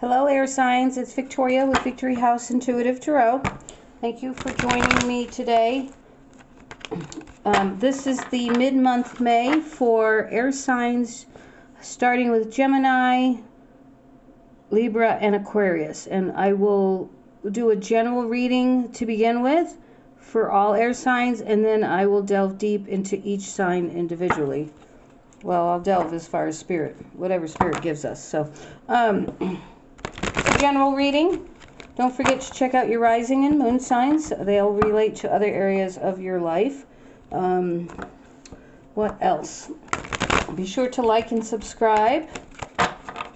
Hello, air signs. It's Victoria with Victory House Intuitive Tarot. Thank you for joining me today. This is the mid-month May for air signs, starting with Gemini, Libra, and Aquarius. And I will do a general reading to begin with for all air signs, and then I will delve deep into each sign individually. Well, I'll delve as far as spirit, whatever spirit gives us. So, general reading. Don't forget to check out your rising and moon signs. They'll relate to other areas of your life. What else? Be sure to like and subscribe.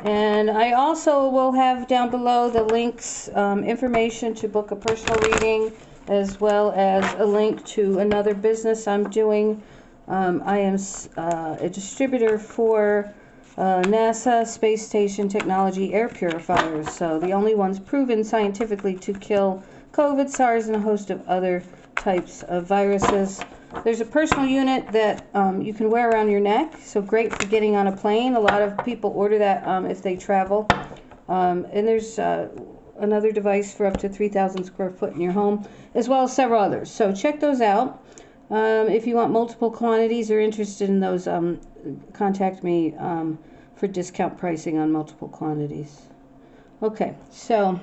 And I also will have down below the links, information to book a personal reading, as well as a link to another business I'm doing. I am a distributor for NASA Space Station Technology air purifiers, so the only ones proven scientifically to kill COVID, SARS, and a host of other types of viruses. There's a personal unit that you can wear around your neck, so great for getting on a plane. A lot of people order that if they travel. And there's another device for up to 3,000 square foot in your home, as well as several others. So check those out. If you want multiple quantities or interested in those, contact me for discount pricing on multiple quantities. Okay, so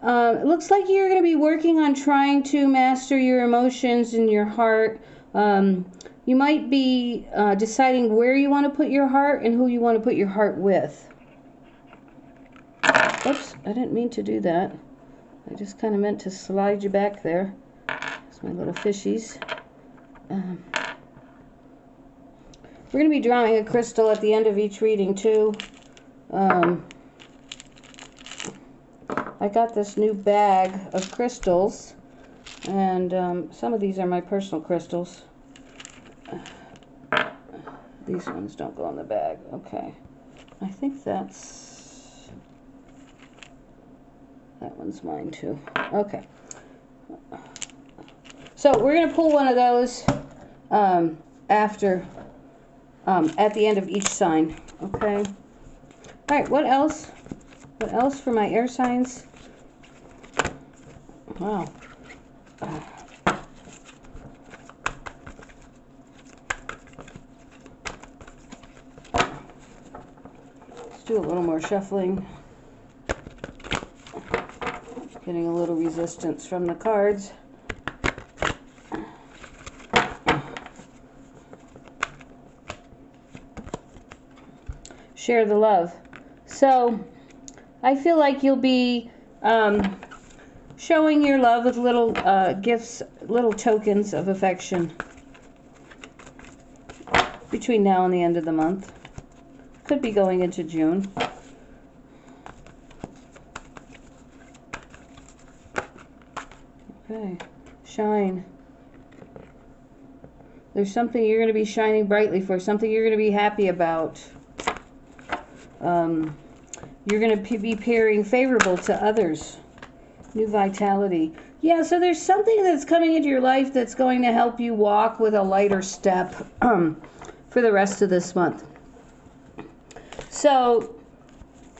it looks like you're going to be working on trying to master your emotions and your heart. You might be deciding where you want to put your heart and who you want to put your heart with. Oops, I didn't mean to do that. I just kind of meant to slide you back there. That's my little fishies. We're going to be drawing a crystal at the end of each reading too. I got this new bag of crystals, and some of these are my personal crystals. These ones don't go in the bag. Okay. I think that one's mine too. Okay. So we're going to pull one of those at the end of each sign. Okay. All right. What else? What else for my air signs? Wow. Let's do a little more shuffling. Getting a little resistance from the cards. Share the love. So I feel like you'll be showing your love with little gifts, little tokens of affection between now and the end of the month. Could be going into June. Okay, shine. There's something you're going to be shining brightly for, something you're going to be happy about. You're going to be pairing favorable to others. New vitality. Yeah, so there's something that's coming into your life that's going to help you walk with a lighter step for the rest of this month. So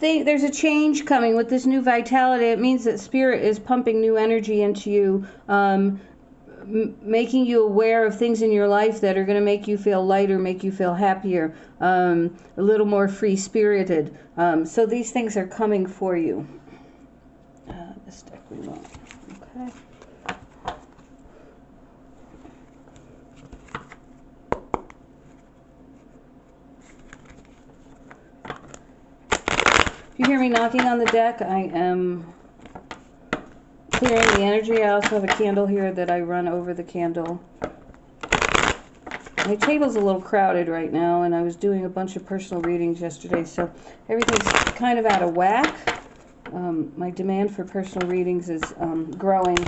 there's a change coming with this new vitality. It means that Spirit is pumping new energy into you, making you aware of things in your life that are going to make you feel lighter, make you feel happier, a little more free-spirited. So these things are coming for you. This deck we want. Okay. If you hear me knocking on the deck, I am clearing the energy. I also have a candle here that I run over the candle. My table's a little crowded right now, and I was doing a bunch of personal readings yesterday, so everything's kind of out of whack. My demand for personal readings is growing,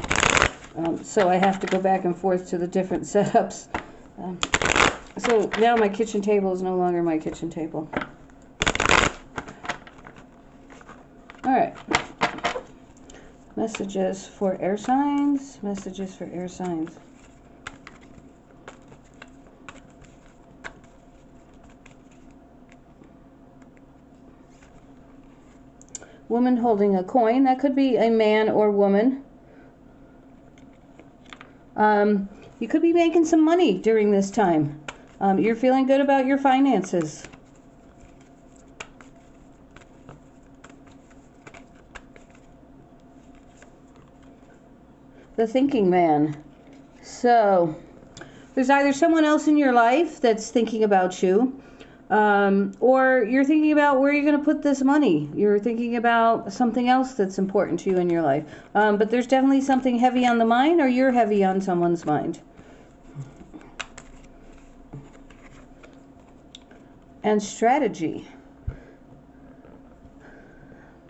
so I have to go back and forth to the different setups. So now my kitchen table is no longer my kitchen table. All right. Messages for air signs. Messages for air signs. woman holding a coin. That could be a man or woman. You could be making some money during this time. You're feeling good about your finances. The thinking man. So there's either someone else in your life that's thinking about you, or you're thinking about where you're going to put this money. You're thinking about something else that's important to you in your life. But there's definitely something heavy on the mind, or you're heavy on someone's mind. And strategy.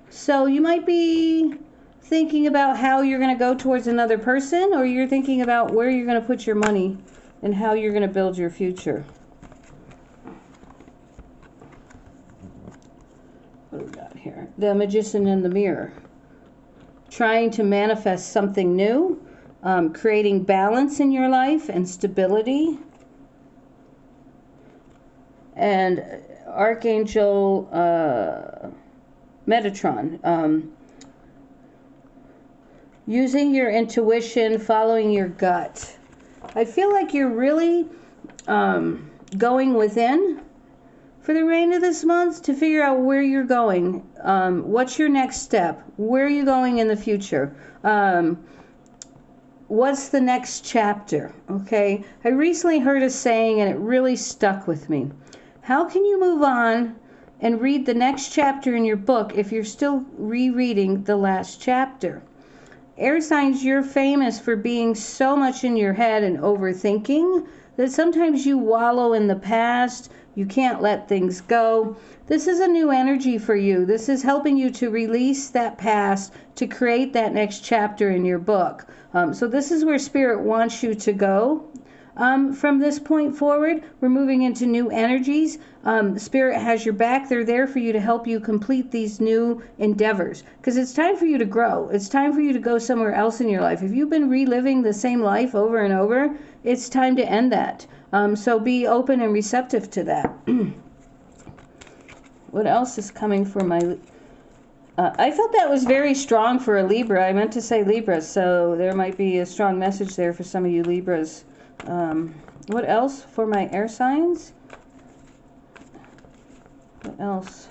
So you might be thinking about how you're going to go towards another person, or you're thinking about where you're going to put your money and how you're going to build your future. What do we got here? The Magician in the Mirror. Trying to manifest something new, creating balance in your life and stability. And Archangel Metatron. Using your intuition, following your gut. I feel like you're really going within for the remainder of this month to figure out where you're going. What's your next step? Where are you going in the future? What's the next chapter? Okay. I recently heard a saying and it really stuck with me. How can you move on and read the next chapter in your book if you're still rereading the last chapter? Air signs, you're famous for being so much in your head and overthinking that sometimes you wallow in the past. You can't let things go. This is a new energy for you. This is helping you to release that past to create that next chapter in your book. So this is where Spirit wants you to go. From this point forward, we're moving into new energies. Spirit has your back. They're there for you to help you complete these new endeavors, because it's time for you to grow. It's time for you to go somewhere else in your life. If you've been reliving the same life over and over, it's time to end that. So be open and receptive to that. What else is coming for my... I felt that was very strong for a Libra. I meant to say Libra, so there might be a strong message there for some of you Libras. What else for my air signs? What else?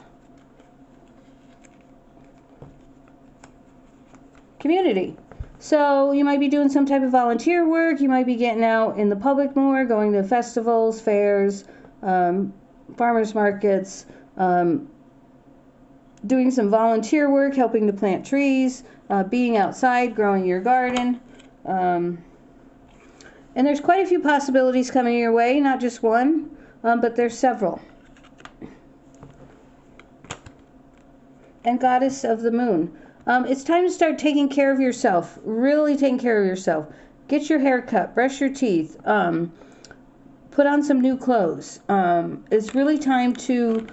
Community. So you might be doing some type of volunteer work. You might be getting out in the public more, going to festivals, fairs, farmers markets, doing some volunteer work, helping to plant trees, being outside, growing your garden. And there's quite a few possibilities coming your way, not just one, but there's several. And Goddess of the Moon. It's time to start taking care of yourself, really taking care of yourself. Get your hair cut, brush your teeth, put on some new clothes. It's really time to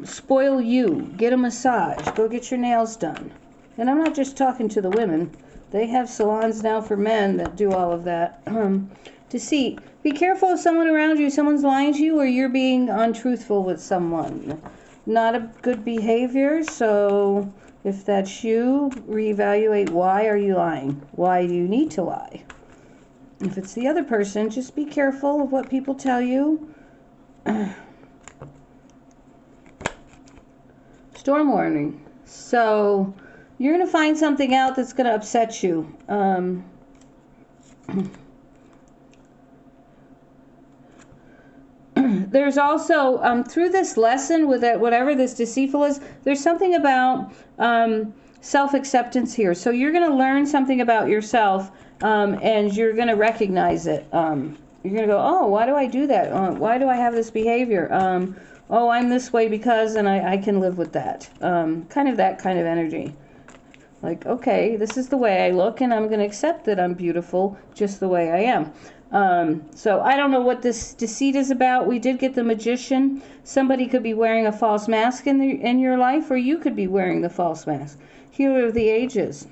spoil you. Get a massage, go get your nails done. And I'm not just talking to the women. They have salons now for men that do all of that. Deceit. Be careful if someone around you, someone's lying to you, or you're being untruthful with someone. Not a good behavior, so if that's you, reevaluate why are you lying? Why do you need to lie? If it's the other person, just be careful of what people tell you. Storm warning. So you're going to find something out that's going to upset you. There's also, through this lesson, with that, whatever this deceitful is, there's something about self-acceptance here. So you're going to learn something about yourself, and you're going to recognize it. You're going to go, oh, why do I do that? Why do I have this behavior? Oh, I'm this way because, and I can live with that. Kind of that kind of energy. Like, okay, this is the way I look, and I'm going to accept that I'm beautiful just the way I am. So I don't know what this deceit is about. We did get the Magician. Somebody could be wearing a false mask in your life, or you could be wearing the false mask. Healer of the Ages.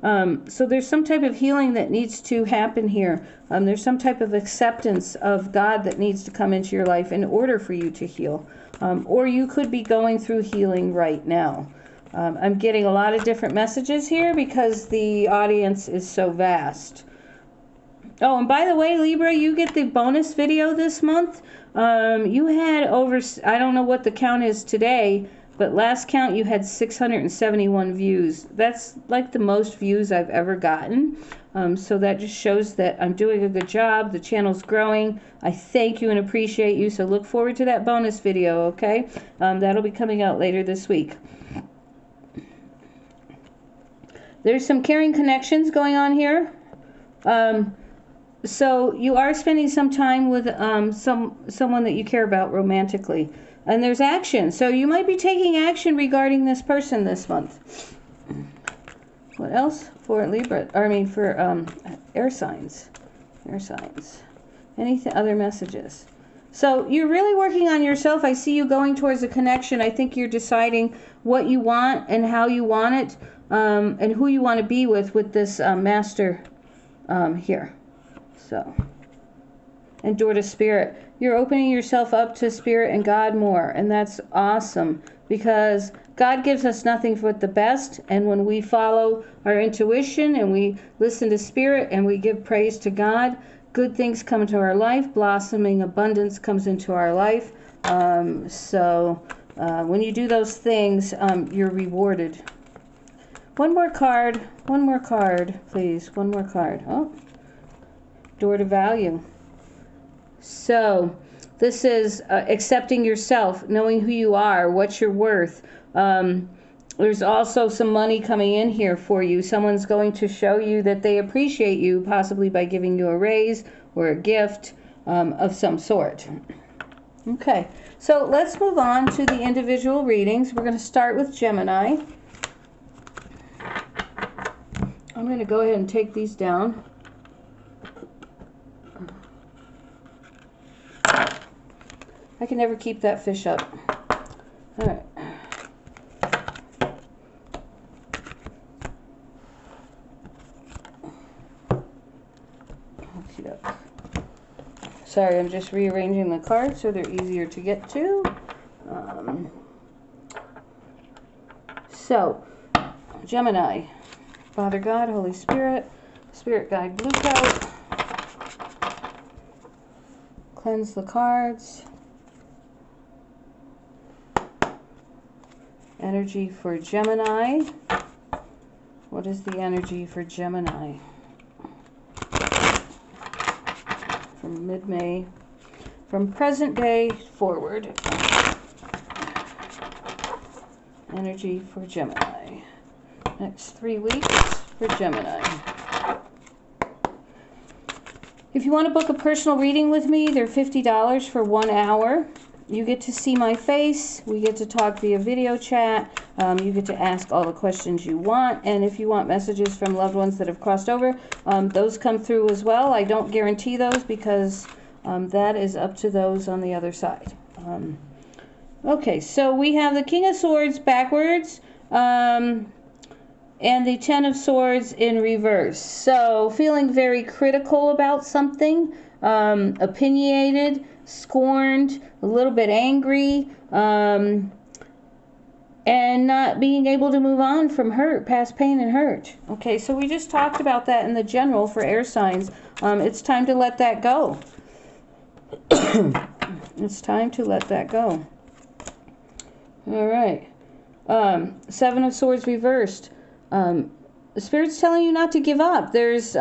So there's some type of healing that needs to happen here. There's some type of acceptance of God that needs to come into your life in order for you to heal. Or you could be going through healing right now. I'm getting a lot of different messages here because the audience is so vast. Oh, and by the way, Libra, you get the bonus video this month. You had over, I don't know what the count is today, but last count you had 671 views. That's like the most views I've ever gotten. So that just shows that I'm doing a good job. The channel's growing. I thank you and appreciate you. So look forward to that bonus video, okay? That'll be coming out later this week. There's some caring connections going on here. So you are spending some time with someone that you care about romantically. And there's action. So you might be taking action regarding this person this month. What else for Libra? Or I mean for air signs. Air signs. Any other messages? So you're really working on yourself. I see you going towards a connection. I think you're deciding what you want and how you want it, and who you want to be with this master here. So, and door to spirit. You're opening yourself up to spirit and God more, and that's awesome because God gives us nothing but the best, and when we follow our intuition and we listen to spirit and we give praise to God, good things come into our life. Blossoming abundance comes into our life. When you do those things, you're rewarded. One more card, please. One more card. Oh, door to value. So this is accepting yourself, knowing who you are, what you're worth. There's also some money coming in here for you. Someone's going to show you that they appreciate you, possibly by giving you a raise or a gift of some sort. Okay, so let's move on to the individual readings. We're going to start with Gemini. I'm going to go ahead and take these down. I can never keep that fish up. All right. Sorry, I'm just rearranging the cards so they're easier to get to. So, Gemini, Father God, Holy Spirit, Spirit Guide, Blue Coat. Cleanse the cards. Energy for Gemini. What is the energy for Gemini? From mid-May, from present day forward. Energy for Gemini. Next 3 weeks for Gemini. If you want to book a personal reading with me, they're $50 for 1 hour. You get to see my face. We get to talk via video chat. You get to ask all the questions you want. And if you want messages from loved ones that have crossed over, those come through as well. I don't guarantee those because that is up to those on the other side. Okay, so we have the King of Swords backwards and the Ten of Swords in reverse. So feeling very critical about something, opinionated, scorned, a little bit angry, and not being able to move on from hurt, past pain and hurt. Okay, so we just talked about that in the general for air signs. It's time to let that go. It's time to let that go. All right. Seven of Swords reversed. The Spirit's telling you not to give up. There's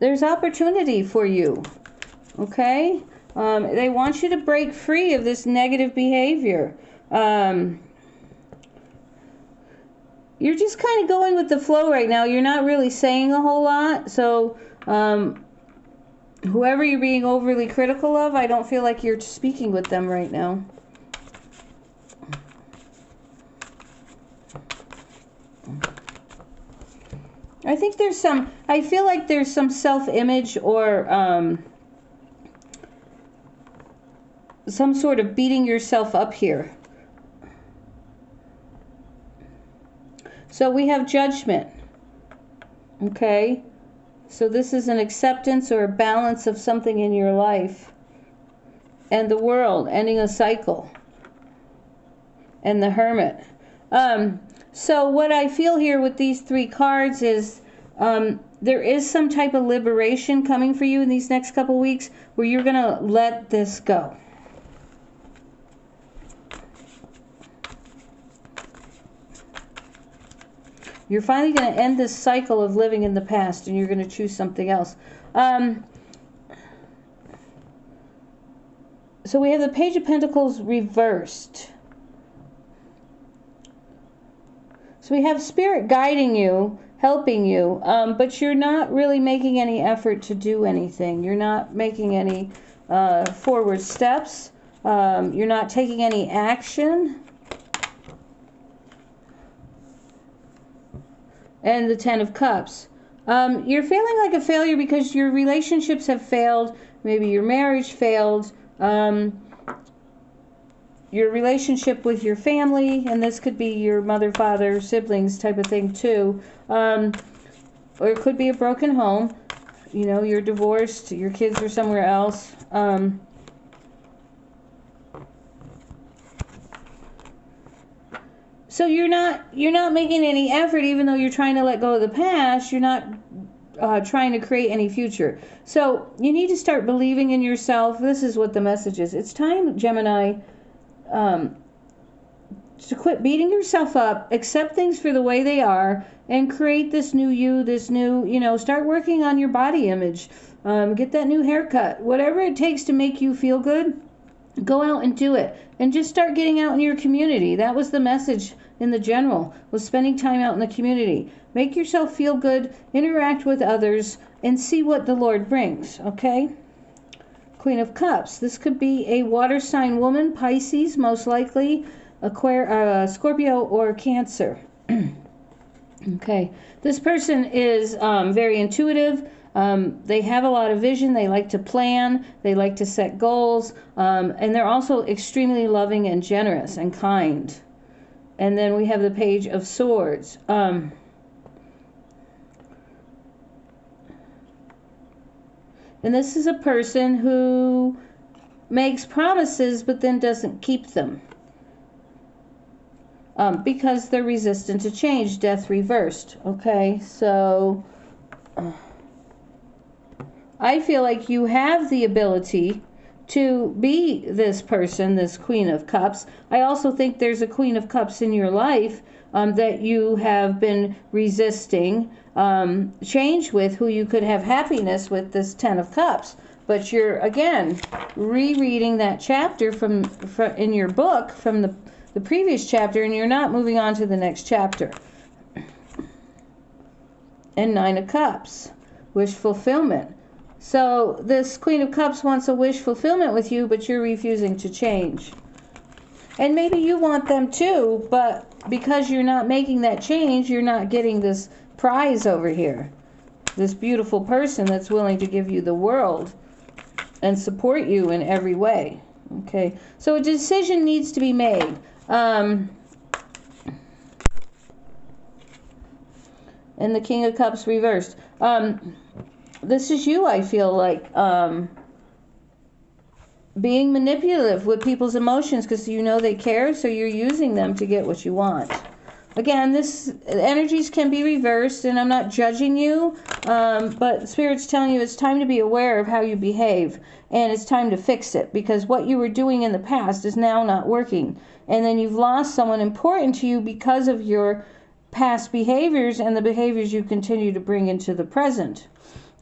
opportunity for you. Okay? They want you to break free of this negative behavior. You're just kind of going with the flow right now. You're not really saying a whole lot. So, whoever you're being overly critical of, I don't feel like you're speaking with them right now. I think there's some, I feel like there's some self-image or some sort of beating yourself up here. So we have Judgment. Okay? So this is an acceptance or a balance of something in your life. And the World, ending a cycle. and the Hermit. So what I feel here with these three cards is there is some type of liberation coming for you in these next couple weeks where you're going to let this go. You're finally going to end this cycle of living in the past, and you're going to choose something else. So we have the Page of Pentacles reversed. So we have Spirit guiding you, helping you, but you're not really making any effort to do anything. You're not making any forward steps. You're not taking any action. And the Ten of Cups. You're feeling like a failure because your relationships have failed. Maybe your marriage failed. Your relationship with your family, and this could be your mother, father, siblings type of thing too. Or it could be a broken home. You know, you're divorced, your kids are somewhere else. So you're not making any effort, even though you're trying to let go of the past. You're not trying to create any future. So you need to start believing in yourself. This is what the message is. It's time, Gemini, to quit beating yourself up, accept things for the way they are, and create this new you, this new, you know, start working on your body image. Get that new haircut. Whatever it takes to make you feel good, go out and do it. And just start getting out in your community. That was the message in the general, was spending time out in the community. Make yourself feel good, interact with others, and see what the Lord brings, okay? Queen of Cups. This could be a water sign woman, Pisces, most likely, Scorpio, or Cancer. Okay. This person is very intuitive. They have a lot of vision. They like to plan. They like to set goals. And they're also extremely loving and generous and kind. And then we have the Page of Swords. And this is a person who makes promises but then doesn't keep them. Because they're resistant to change. Death reversed. Okay, so I feel like you have the ability to be this person, this Queen of Cups. I also think there's a Queen of Cups in your life that you have been resisting change with, who you could have happiness with, this Ten of Cups. But you're, again, rereading that chapter from in your book from the previous chapter, and you're not moving on to the next chapter. And Nine of Cups, wish fulfillment. So this Queen of Cups wants a wish fulfillment with you, but you're refusing to change. And maybe you want them too, but because you're not making that change, you're not getting this prize over here. This beautiful person that's willing to give you the world and support you in every way. Okay, so a decision needs to be made. And the King of Cups reversed. This is you, I feel like, being manipulative with people's emotions because you know they care, so you're using them to get what you want. Again, this energies can be reversed, and I'm not judging you, but Spirit's telling you it's time to be aware of how you behave, and it's time to fix it, because what you were doing in the past is now not working, and then you've lost someone important to you because of your past behaviors and the behaviors you continue to bring into the present.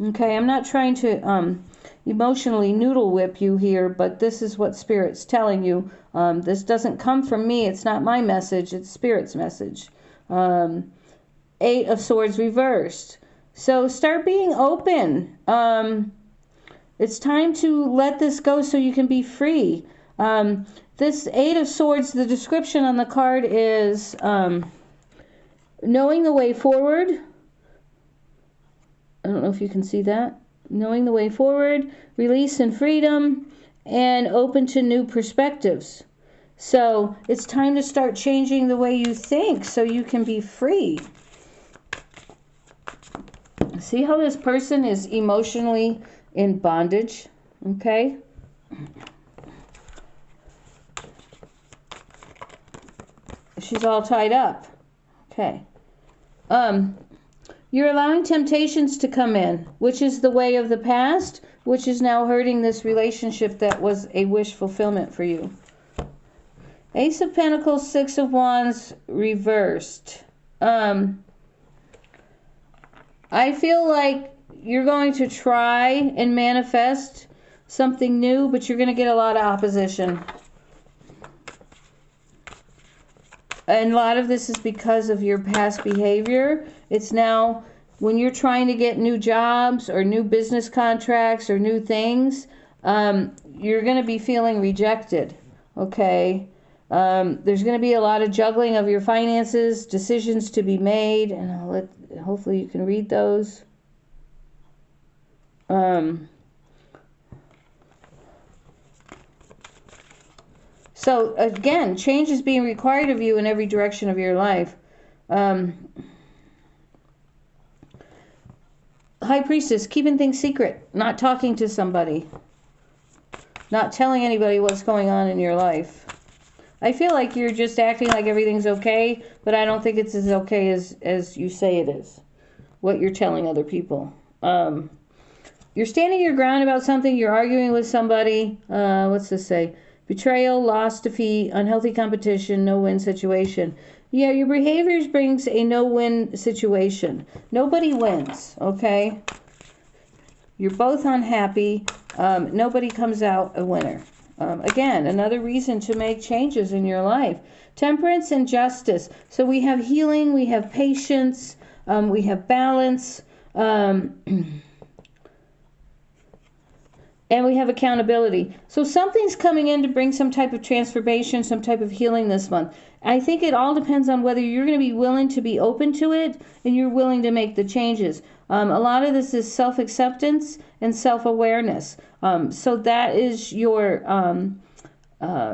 Okay, I'm not trying to emotionally noodle whip you here, but this is what Spirit's telling you. This doesn't come from me. It's not my message. It's Spirit's message. Eight of Swords reversed. So start being open. It's time to let this go so you can be free. This Eight of Swords, the description on the card is knowing the way forward. I don't know if you can see that. Knowing the way forward, release and freedom, and open to new perspectives. So it's time to start changing the way you think so you can be free. See how this person is emotionally in bondage? Okay? She's all tied up. Okay. You're allowing temptations to come in, which is the way of the past, which is now hurting this relationship that was a wish fulfillment for you. Ace of Pentacles, Six of Wands, reversed. I feel like you're going to try and manifest something new, but you're going to get a lot of opposition. And a lot of this is because of your past behavior. It's now, when you're trying to get new jobs or new business contracts or new things, you're going to be feeling rejected, okay? There's going to be a lot of juggling of your finances, decisions to be made, and hopefully you can read those. So again, change is being required of you in every direction of your life. High Priestess, keeping things secret, not talking to somebody, not telling anybody what's going on in your life. I feel like you're just acting like everything's okay, but I don't think it's as okay as you say it is, what you're telling other people. You're standing your ground about something, you're arguing with somebody. What's this say? Betrayal, loss, defeat, unhealthy competition, no-win situation. Yeah, your behaviors brings a no-win situation. Nobody wins, okay? You're both unhappy. Nobody comes out a winner. Again, another reason to make changes in your life. Temperance and justice. So we have healing, we have patience, we have balance, and we have accountability. So something's coming in to bring some type of transformation, some type of healing this month. I think it all depends on whether you're going to be willing to be open to it and you're willing to make the changes. A lot of this is self-acceptance and self-awareness. So that is your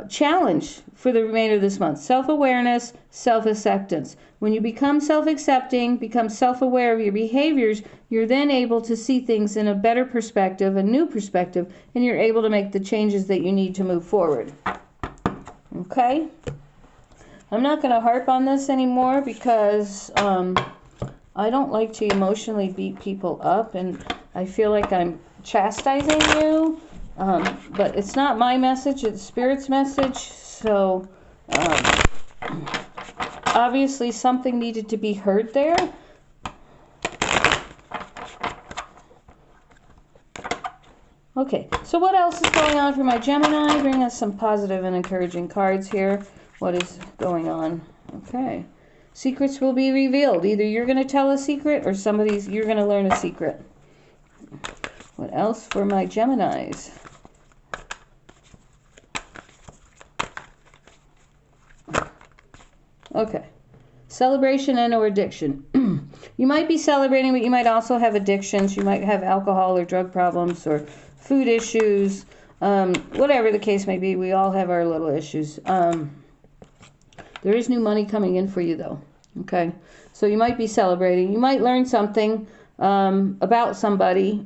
challenge for the remainder of this month. Self-awareness, self-acceptance. When you become self-accepting, become self-aware of your behaviors, you're then able to see things in a better perspective, a new perspective, and you're able to make the changes that you need to move forward. Okay? I'm not going to harp on this anymore because I don't like to emotionally beat people up, and I feel like I'm chastising you, but it's not my message, it's Spirit's message. So obviously something needed to be heard there. Okay, so what else is going on for my Gemini? Bring us some positive and encouraging cards here. What is going on? Okay. Secrets will be revealed. Either you're going to tell a secret or you're going to learn a secret. What else for my Geminis? Okay. Celebration and or addiction. You might be celebrating, but you might also have addictions. You might have alcohol or drug problems or food issues. Whatever the case may be, we all have our little issues. There is new money coming in for you, though. Okay? So you might be celebrating. You might learn something about somebody.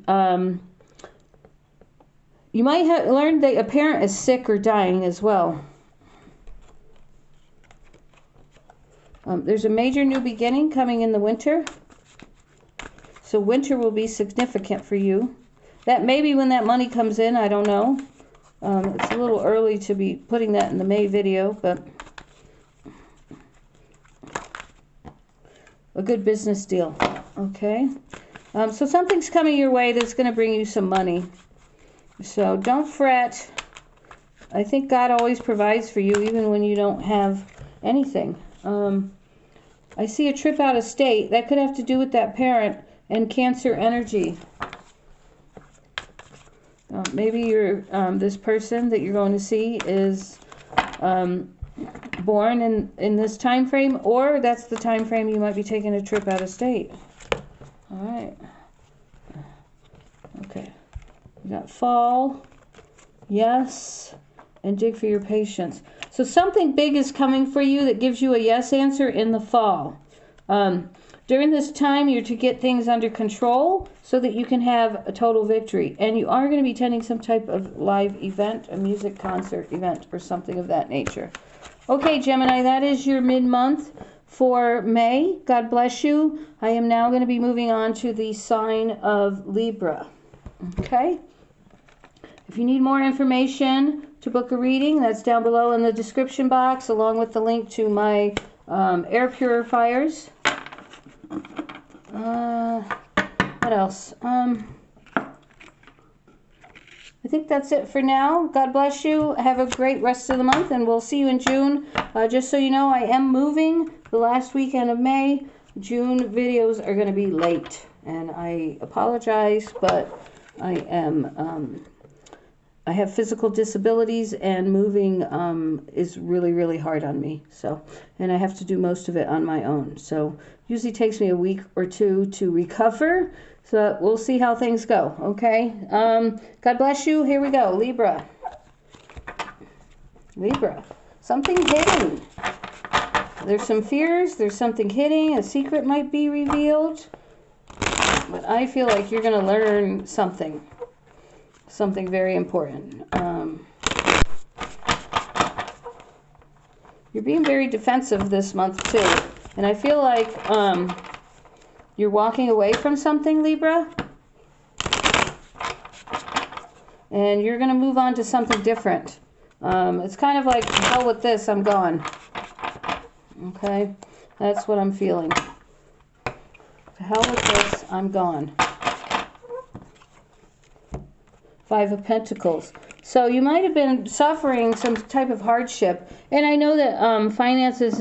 You might have learned that a parent is sick or dying as well. There's a major new beginning coming in the winter. So winter will be significant for you. That may be when that money comes in. I don't know. It's a little early to be putting that in the May video, but a good business deal. Okay. So something's coming your way that's going to bring you some money. So don't fret. I think God always provides for you even when you don't have anything. I see a trip out of state. That could have to do with that parent and Cancer energy. Maybe you're, this person that you're going to see is born in this time frame, or that's the time frame you might be taking a trip out of state. All right. Okay. We got fall, yes, and dig for your patience. So something big is coming for you that gives you a yes answer in the fall. During this time, you're to get things under control so that you can have a total victory. And you are going to be attending some type of live event, a music concert event, or something of that nature. Okay, Gemini, that is your mid-month for May. God bless you. I am now going to be moving on to the sign of Libra. Okay? If you need more information to book a reading, that's down below in the description box, along with the link to my air purifiers. What else? I think that's it for now. God bless you. Have a great rest of the month, and we'll see you in June. Just so you know, I am moving the last weekend of May. June videos are going to be late, and I apologize, but I am... I have physical disabilities, and moving is really, really hard on me. So, and I have to do most of it on my own. So, usually takes me a week or two to recover. So, we'll see how things go. Okay. God bless you. Here we go. Libra. Libra. Something hidden. There's some fears. There's something hidden. A secret might be revealed. But I feel like you're going to learn something. Something very important. You're being very defensive this month too, and I feel like you're walking away from something, Libra, and you're going to move on to something different. It's kind of like, hell with this, I'm gone. Okay, that's what I'm feeling. To hell with this, I'm gone. Five of Pentacles. So you might have been suffering some type of hardship. And I know that finances,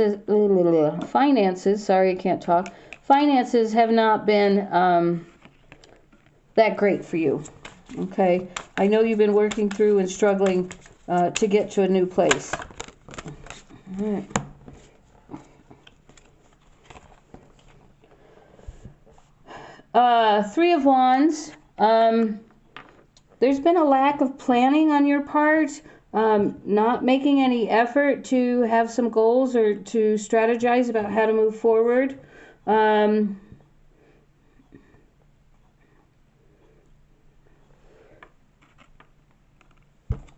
sorry, I can't talk. Finances have not been that great for you. Okay? I know you've been working through and struggling to get to a new place. All right. Three of Wands. There's been a lack of planning on your part, not making any effort to have some goals or to strategize about how to move forward. Let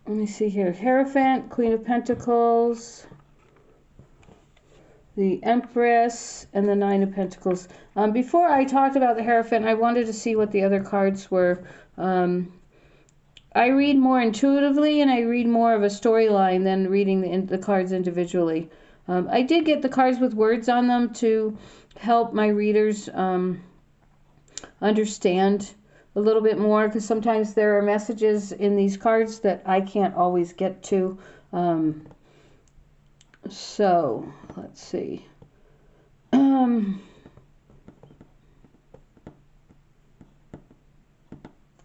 me see here. Hierophant, Queen of Pentacles, the Empress, and the Nine of Pentacles. Before I talked about the Hierophant, I wanted to see what the other cards were. I read more intuitively, and I read more of a storyline than reading the cards individually. I did get the cards with words on them to help my readers understand a little bit more, because sometimes there are messages in these cards that I can't always get to. So, let's see.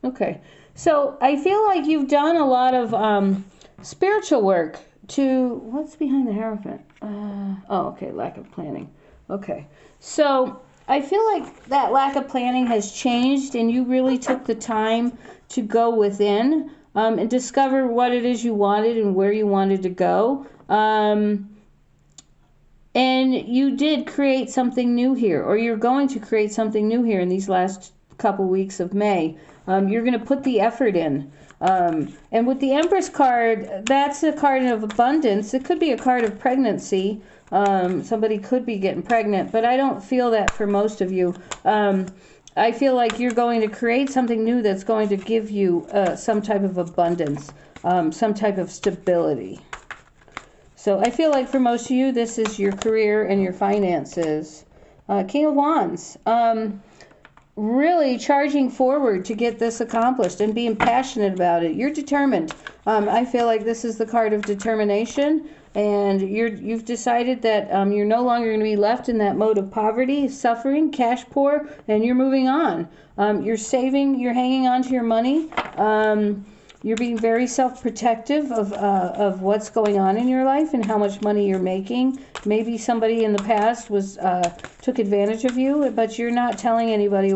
Okay. So I feel like you've done a lot of spiritual work to... What's behind the Hierophant? Oh, okay, lack of planning. Okay. So I feel like that lack of planning has changed, and you really took the time to go within and discover what it is you wanted and where you wanted to go. And you did create something new here, or you're going to create something new here in these last couple weeks of May. You're going to put the effort in. And with the Empress card, that's a card of abundance. It could be a card of pregnancy. Somebody could be getting pregnant, but I don't feel that for most of you. I feel like you're going to create something new that's going to give you some type of abundance, some type of stability. So I feel like for most of you, this is your career and your finances. King of Wands. Really charging forward to get this accomplished and being passionate about it. You're determined. I feel like this is the card of determination, and you've decided that you're no longer going to be left in that mode of poverty, suffering, cash poor, and you're moving on. You're saving, you're hanging on to your money. You're being very self-protective of what's going on in your life and how much money you're making. Maybe somebody in the past took advantage of you, but you're not telling anybody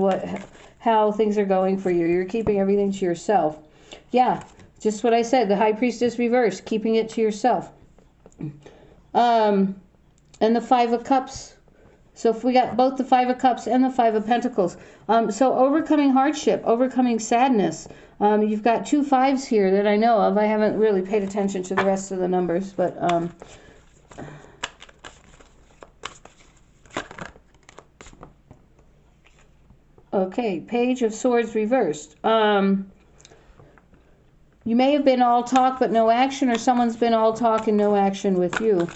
how things are going for you. You're keeping everything to yourself. Yeah, just what I said. The High Priestess reversed, keeping it to yourself. And the Five of Cups. So if we got both the Five of Cups and the Five of Pentacles. So overcoming hardship, overcoming sadness. You've got two fives here that I know of. I haven't really paid attention to the rest of the numbers, but Okay, Page of Swords reversed. You may have been all talk but no action, or someone's been all talk and no action with you.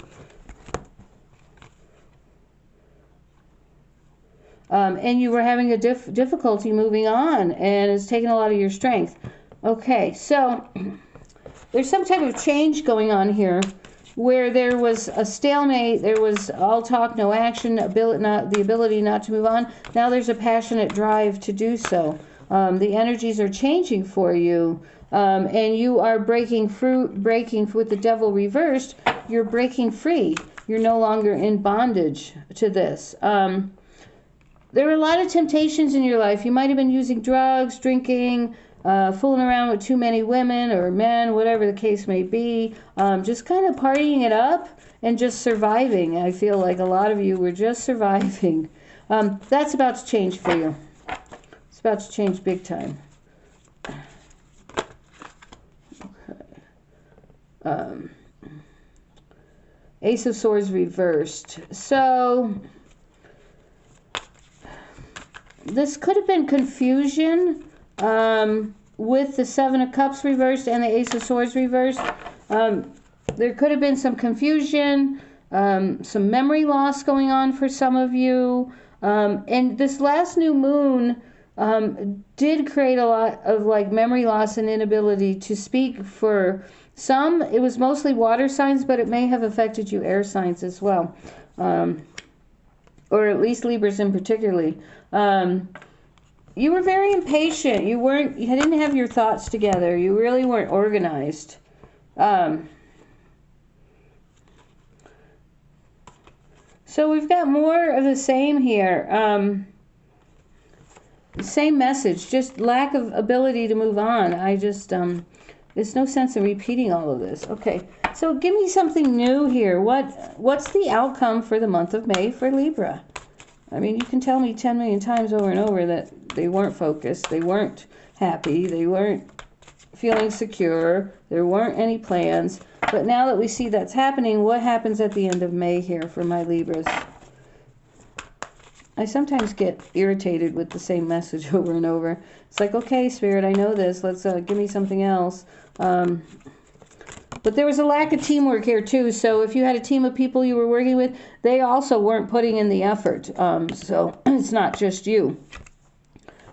And you were having a difficulty moving on, and it's taken a lot of your strength. Okay, so there's some type of change going on here where there was a stalemate, there was all talk, no action, the ability not to move on. Now there's a passionate drive to do so. The energies are changing for you, and you are breaking with the Devil reversed. You're breaking free. You're no longer in bondage to this. There were a lot of temptations in your life. You might have been using drugs, drinking, fooling around with too many women or men, whatever the case may be. Just kind of partying it up and just surviving. I feel like a lot of you were just surviving. That's about to change for you. It's about to change big time. Okay. Ace of Swords reversed. So this could have been confusion with the Seven of Cups reversed and the Ace of Swords reversed. There could have been some confusion, some memory loss going on for some of you. And this last new moon did create a lot of like memory loss and inability to speak for some. It was mostly water signs, but it may have affected you air signs as well. Or at least Libras in particularly. You were very impatient. You didn't have your thoughts together. You really weren't organized. So we've got more of the same here. Same message, just lack of ability to move on. There's no sense in repeating all of this. Okay, so give me something new here. What's the outcome for the month of May for Libra? I mean, you can tell me 10 million times over and over that they weren't focused, they weren't happy, they weren't feeling secure, there weren't any plans. But now that we see that's happening, what happens at the end of May here for my Libras? I sometimes get irritated with the same message over and over. It's like, okay, Spirit, I know this. Let's give me something else. But there was a lack of teamwork here too. So if you had a team of people you were working with, they also weren't putting in the effort. So it's not just you.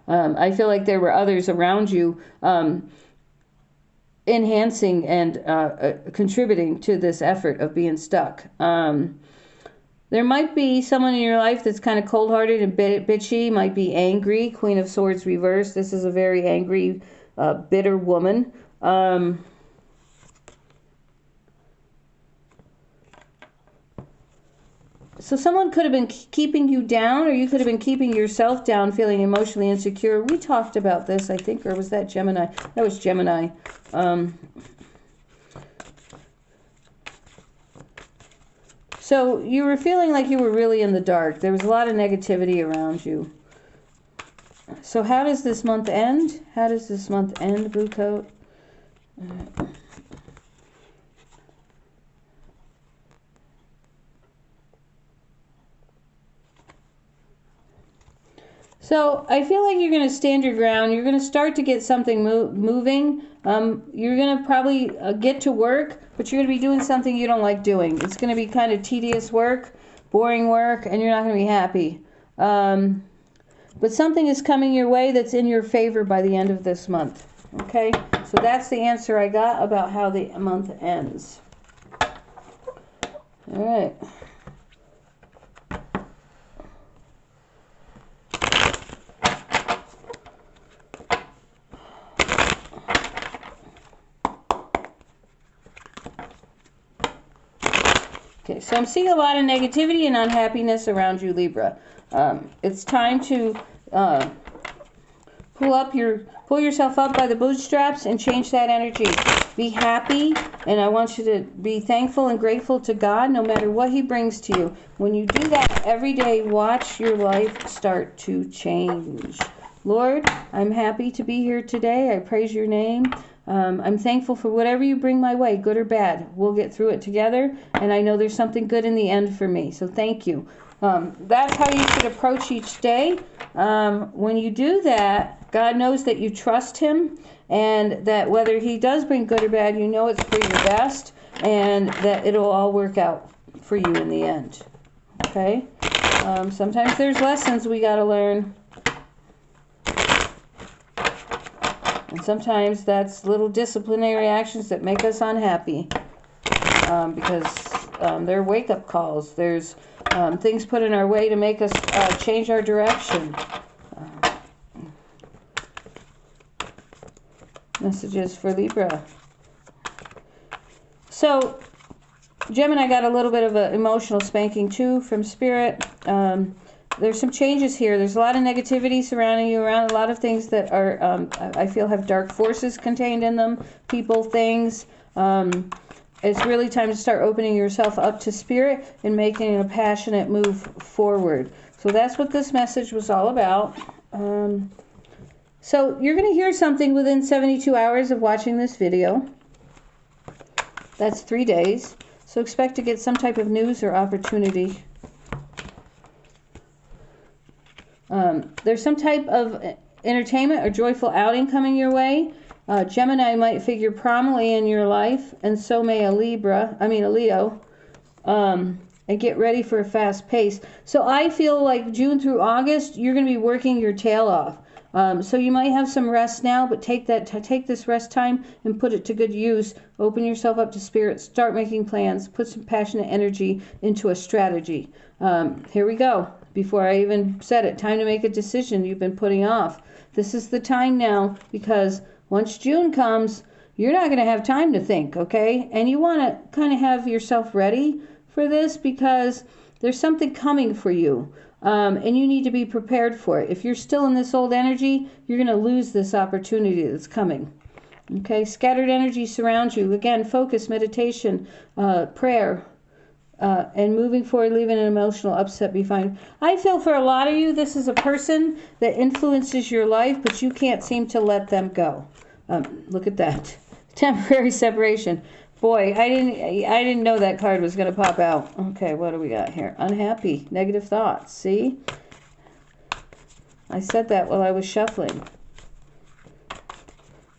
I feel like there were others around you enhancing and contributing to this effort of being stuck. There might be someone in your life that's kind of cold-hearted and bitchy, might be angry. Queen of Swords reversed. This is a very angry, bitter woman. So someone could have been keeping you down, or you could have been keeping yourself down, feeling emotionally insecure. We talked about this, I think, or was that Gemini? That was Gemini. So you were feeling like you were really in the dark. There was a lot of negativity around you. So how does this month end? How does this month end, Blue Coat? So I feel like you're going to stand your ground. You're going to start to get something moving. You're going to probably get to work, but you're going to be doing something you don't like doing. It's going to be kind of tedious work, boring work, and you're not going to be happy. But something is coming your way that's in your favor by the end of this month. Okay? So that's the answer I got about how the month ends. All right. Okay, so I'm seeing a lot of negativity and unhappiness around you, Libra. It's time to pull yourself up by the bootstraps and change that energy. Be happy, and I want you to be thankful and grateful to God no matter what He brings to you. When you do that every day, watch your life start to change. Lord, I'm happy to be here today. I praise your name. I'm thankful for whatever you bring my way, good or bad. We'll get through it together, and I know there's something good in the end for me. So thank you. That's how you should approach each day. When you do that, God knows that you trust him, and that whether he does bring good or bad, you know it's for your best, and that it'll all work out for you in the end. Okay? Sometimes there's lessons we got to learn. And sometimes that's little disciplinary actions that make us unhappy. Because they're wake-up calls. There's things put in our way to make us change our direction. Messages for Libra. So, Gemini got a little bit of an emotional spanking too from Spirit. There's some changes here. There's a lot of negativity surrounding you around, a lot of things that are, I feel, have dark forces contained in them. People, things. It's really time to start opening yourself up to Spirit and making a passionate move forward. So that's what this message was all about. So you're going to hear something within 72 hours of watching this video. That's 3 days. So expect to get some type of news or opportunity. There's some type of entertainment or joyful outing coming your way. Gemini might figure prominently in your life, and so may a Leo. And get ready for a fast pace. So I feel like June through August, you're going to be working your tail off. So you might have some rest now, but take this rest time and put it to good use. Open yourself up to Spirit. Start making plans. Put some passionate energy into a strategy. Here we go. Before I even said it, time to make a decision you've been putting off. This is the time now, because once June comes, you're not going to have time to think, okay? And you want to kind of have yourself ready for this, because there's something coming for you. And you need to be prepared for it. If you're still in this old energy, you're going to lose this opportunity that's coming. Okay? Scattered energy surrounds you. Again, focus, meditation, prayer, and moving forward, leaving an emotional upset behind. I feel for a lot of you, this is a person that influences your life, but you can't seem to let them go. Look at that. Temporary separation. Boy, I didn't know that card was going to pop out. Okay, what do we got here? Unhappy, negative thoughts. See? I said that while I was shuffling.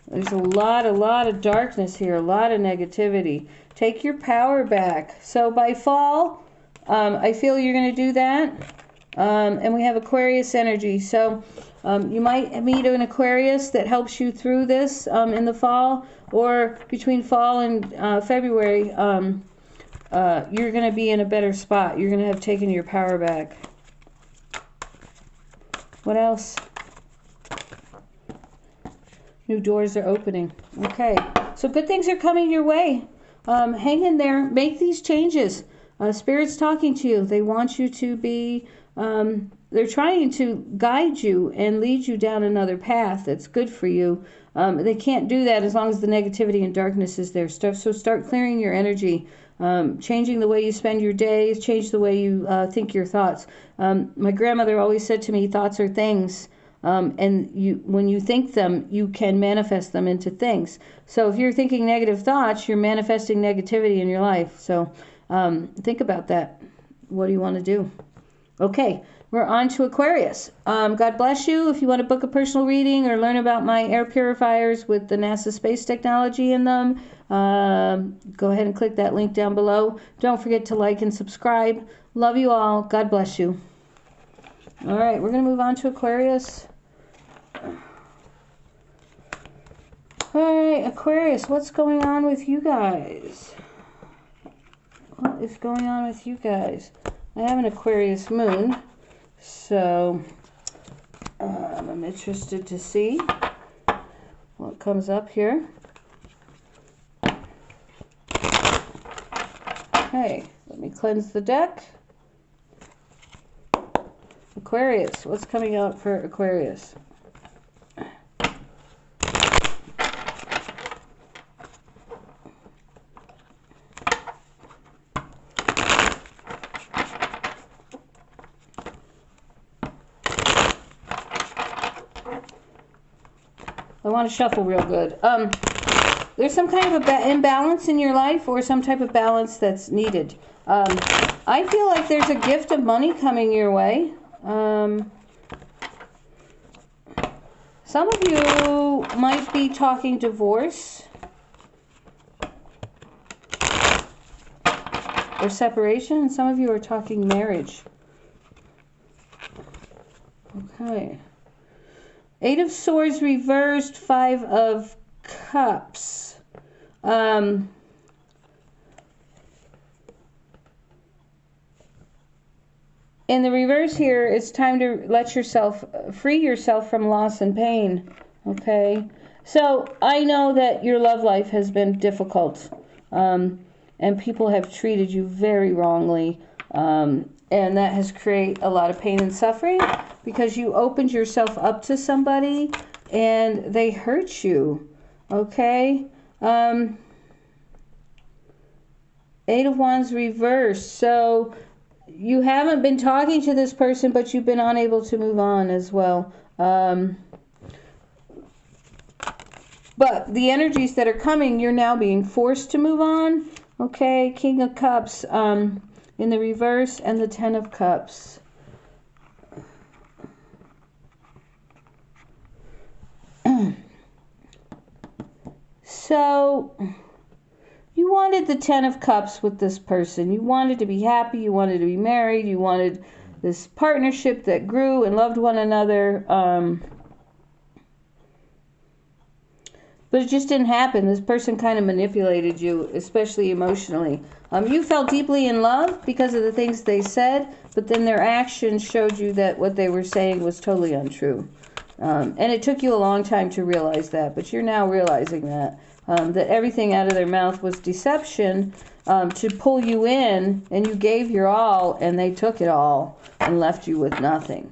There's a lot of darkness here, a lot of negativity. Take your power back. So by fall, I feel you're going to do that. And we have Aquarius energy. So you might meet an Aquarius that helps you through this in the fall, or between fall and February, you're going to be in a better spot. You're going to have taken your power back. What else? New doors are opening. Okay, so good things are coming your way. Hang in there. Make these changes. Spirit's talking to you. They want you to be... they're trying to guide you and lead you down another path that's good for you. They can't do that as long as the negativity and darkness is there. So start clearing your energy, changing the way you spend your days, change the way you think your thoughts. My grandmother always said to me, thoughts are things. And when you think them, you can manifest them into things. So if you're thinking negative thoughts, you're manifesting negativity in your life. So think about that. What do you want to do? Okay, we're on to Aquarius. God bless you. If you want to book a personal reading or learn about my air purifiers with the NASA space technology in them, go ahead and click that link down below. Don't forget to like and subscribe. Love you all. God bless you. All right, we're going to move on to Aquarius. All right, Aquarius, what's going on with you guys? What is going on with you guys? I have an Aquarius moon, so I'm interested to see what comes up here. Okay, let me cleanse the deck. Aquarius, what's coming out for Aquarius? I want to shuffle real good. There's some kind of imbalance in your life, or some type of balance that's needed. I feel like there's a gift of money coming your way. Some of you might be talking divorce or separation, and some of you are talking marriage. Okay. 8 of Swords reversed, 5 of Cups. In the reverse here, it's time to let yourself, free yourself from loss and pain, okay? So, I know that your love life has been difficult, and people have treated you very wrongly, and that has created a lot of pain and suffering because you opened yourself up to somebody and they hurt you, okay? 8 of Wands reversed, so you haven't been talking to this person, but you've been unable to move on as well. But the energies that are coming, you're now being forced to move on. Okay, King of Cups in the reverse and the 10 of Cups. So you wanted the 10 of Cups with this person. You wanted to be happy. You wanted to be married. You wanted this partnership that grew and loved one another. But it just didn't happen. This person kind of manipulated you, especially emotionally. You felt deeply in love because of the things they said, but then their actions showed you that what they were saying was totally untrue. And it took you a long time to realize that, but you're now realizing that. That everything out of their mouth was deception to pull you in, and you gave your all, and they took it all and left you with nothing.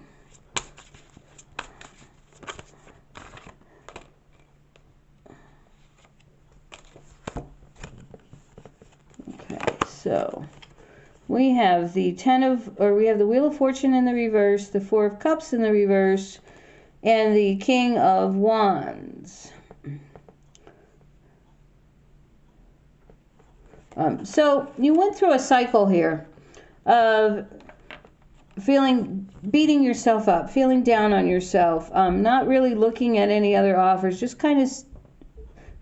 Okay, so we have the we have the Wheel of Fortune in the reverse, the 4 of Cups in the reverse, and the King of Wands. So you went through a cycle here of beating yourself up, feeling down on yourself, not really looking at any other offers, just kind of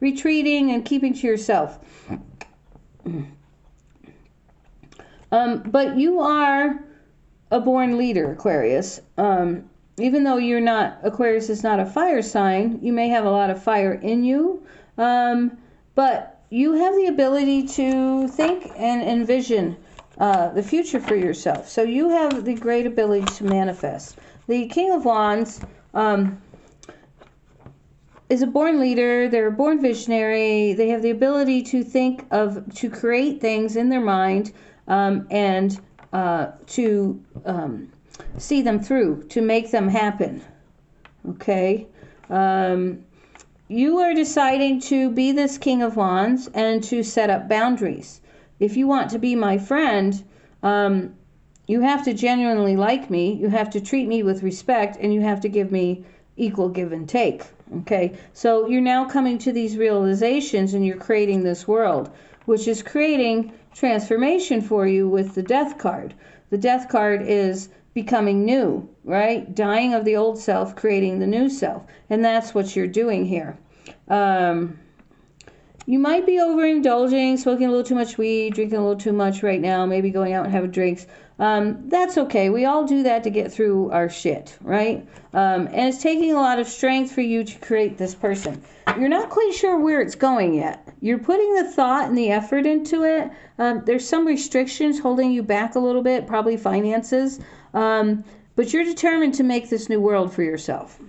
retreating and keeping to yourself. But you are a born leader, Aquarius. Even though Aquarius is not a fire sign, you may have a lot of fire in you, but you have the ability to think and envision the future for yourself. So you have the great ability to manifest. The King of Wands is a born leader. They're a born visionary. They have the ability to to create things in their mind and to see them through, to make them happen. Okay? You are deciding to be this King of Wands and to set up boundaries. If you want to be my friend, you have to genuinely like me, you have to treat me with respect, and you have to give me equal give and take. Okay, so you're now coming to these realizations and you're creating this world, which is creating transformation for you with the Death card. The Death card is becoming new, right? Dying of the old self, creating the new self. And that's what you're doing here. You might be overindulging, smoking a little too much weed, drinking a little too much right now, maybe going out and having drinks. That's okay. We all do that to get through our shit, right? And it's taking a lot of strength for you to create this person. You're not quite sure where it's going yet. You're putting the thought and the effort into it. There's some restrictions holding you back a little bit, probably finances. But you're determined to make this new world for yourself.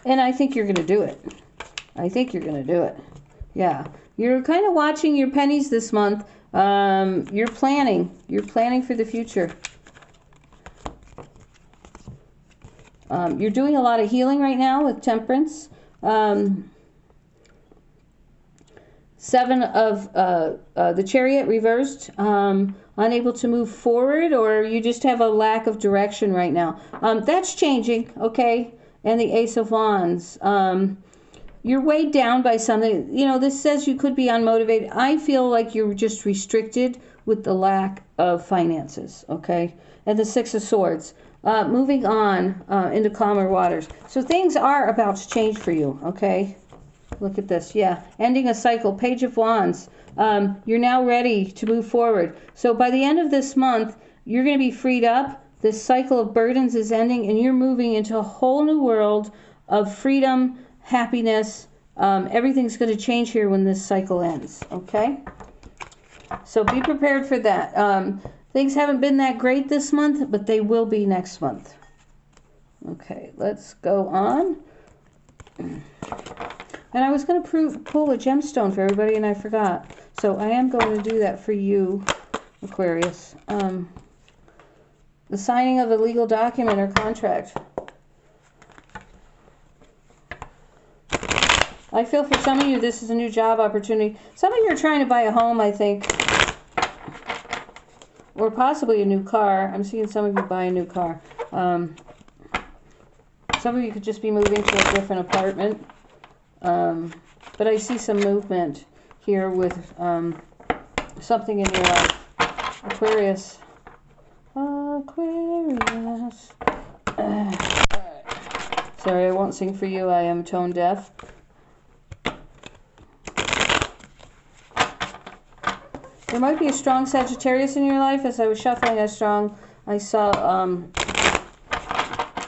And I think you're going to do it. I think you're going to do it. Yeah. You're kind of watching your pennies this month. You're planning. You're planning for the future. You're doing a lot of healing right now with Temperance. 7 of the Chariot reversed. Unable to move forward, or you just have a lack of direction right now. That's changing, okay? And the Ace of Wands. you're weighed down by something. You know, this says you could be unmotivated. I feel like you're just restricted with the lack of finances, okay? And the Six of Swords. Moving on into calmer waters. So things are about to change for you, okay? Look at this. Yeah. Ending a cycle. Page of Wands. You're now ready to move forward. So by the end of this month, you're going to be freed up. This cycle of burdens is ending, and you're moving into a whole new world of freedom, happiness. Everything's going to change here when this cycle ends, okay? So be prepared for that. Things haven't been that great this month, but they will be next month. Okay, let's go on. And I was going to pull a gemstone for everybody, and I forgot. So I am going to do that for you, Aquarius. The signing of a legal document or contract. I feel for some of you, this is a new job opportunity. Some of you are trying to buy a home, I think. Or possibly a new car. I'm seeing some of you buy a new car. Some of you could just be moving to a different apartment. But I see some movement here with something in your life. Aquarius. Aquarius. Sorry, I won't sing for you. I am tone deaf. There might be a strong Sagittarius in your life. As I was shuffling, I saw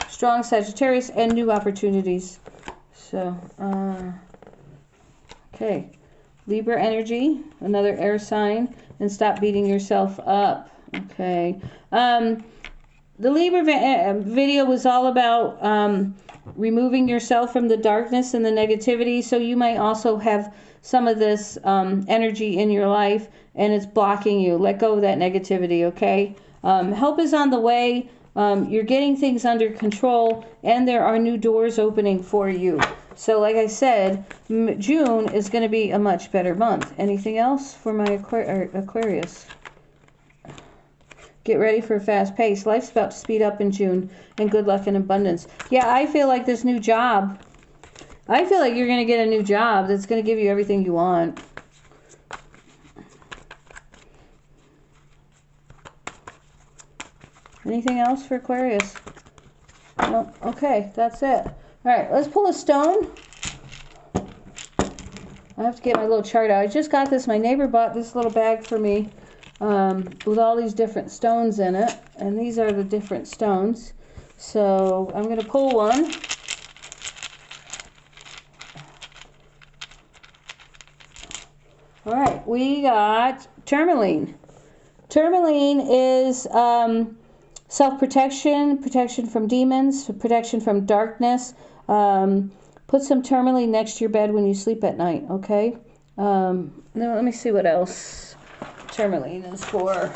strong Sagittarius and new opportunities. So, okay. Libra energy, another air sign, and stop beating yourself up. Okay. The Libra video was all about removing yourself from the darkness and the negativity. So you might also have some of this energy in your life, and it's blocking you. Let go of that negativity, okay? Help is on the way. You're getting things under control, and there are new doors opening for you. So like I said, June is going to be a much better month. Anything else for my Aquarius? Get ready for a fast pace. Life's about to speed up in June, and good luck and abundance. Yeah, I feel like this new job, I feel like you're going to get a new job that's going to give you everything you want. Anything else for Aquarius? No. Okay, that's it. All right, let's pull a stone. I have to get my little chart out. I just got this. My neighbor bought this little bag for me with all these different stones in it. And these are the different stones. So I'm going to pull one. All right, we got Tourmaline. Tourmaline is self-protection, protection from demons, protection from darkness. Put some tourmaline next to your bed when you sleep at night, okay? Now let me see what else tourmaline is for.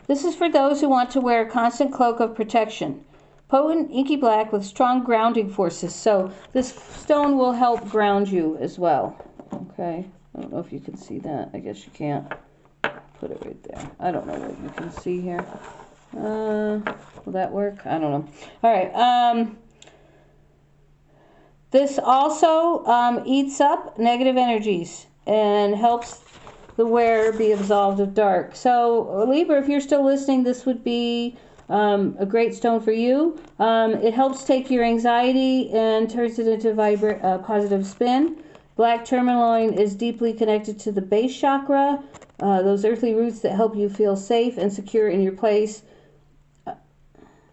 This is for those who want to wear a constant cloak of protection. Potent, inky black with strong grounding forces. So this stone will help ground you as well. Okay, I don't know if you can see that. I guess you can't. Put it right there. I don't know what you can see here. Will that work? I don't know. All right. This also eats up negative energies and helps the wearer be absolved of dark. So Libra, if you're still listening, this would be a great stone for you. It helps take your anxiety and turns it into a positive spin. Black tourmaline is deeply connected to the base chakra, those earthly roots that help you feel safe and secure in your place.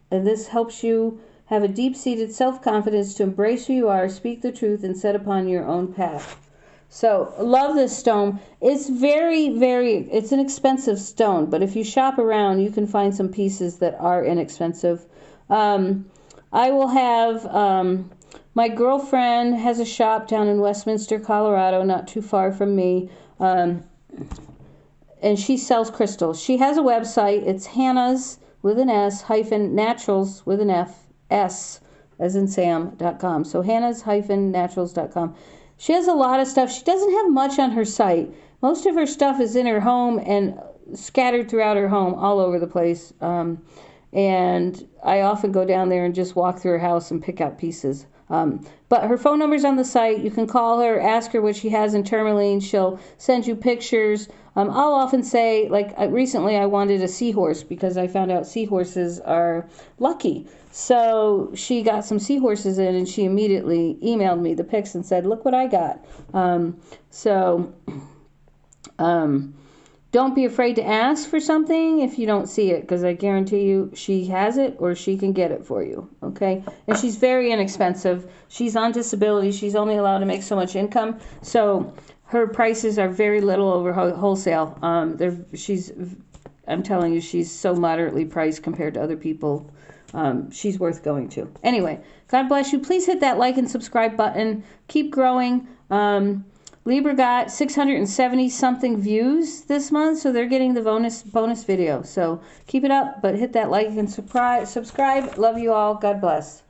And this helps you have a deep-seated self-confidence to embrace who you are, speak the truth, and set upon your own path. So, love this stone. It's it's an expensive stone, but if you shop around, you can find some pieces that are inexpensive. I will have, my girlfriend has a shop down in Westminster, Colorado, not too far from me, and she sells crystals. She has a website. It's Hannah's, with an S, hyphen, naturals, with an F, S, as in Sam.com. So Hannah's-naturals.com. She has a lot of stuff. She doesn't have much on her site. Most of her stuff is in her home and scattered throughout her home, all over the place. And I often go down there and just walk through her house and pick out pieces. But her phone number's on the site. You can call her, ask her what she has in Tourmaline. She'll send you pictures. I'll often say, like recently I wanted a seahorse because I found out seahorses are lucky. So she got some seahorses in and she immediately emailed me the pics and said, look what I got. Don't be afraid to ask for something if you don't see it, because I guarantee you she has it or she can get it for you, okay? And she's very inexpensive. She's on disability. She's only allowed to make so much income, so her prices are very little over wholesale. I'm telling you, she's so moderately priced compared to other people. She's worth going to. Anyway, God bless you. Please hit that like and subscribe button. Keep growing. Libra got 670 something views this month, so they're getting the bonus video. So keep it up, but hit that like and subscribe. Love you all. God bless.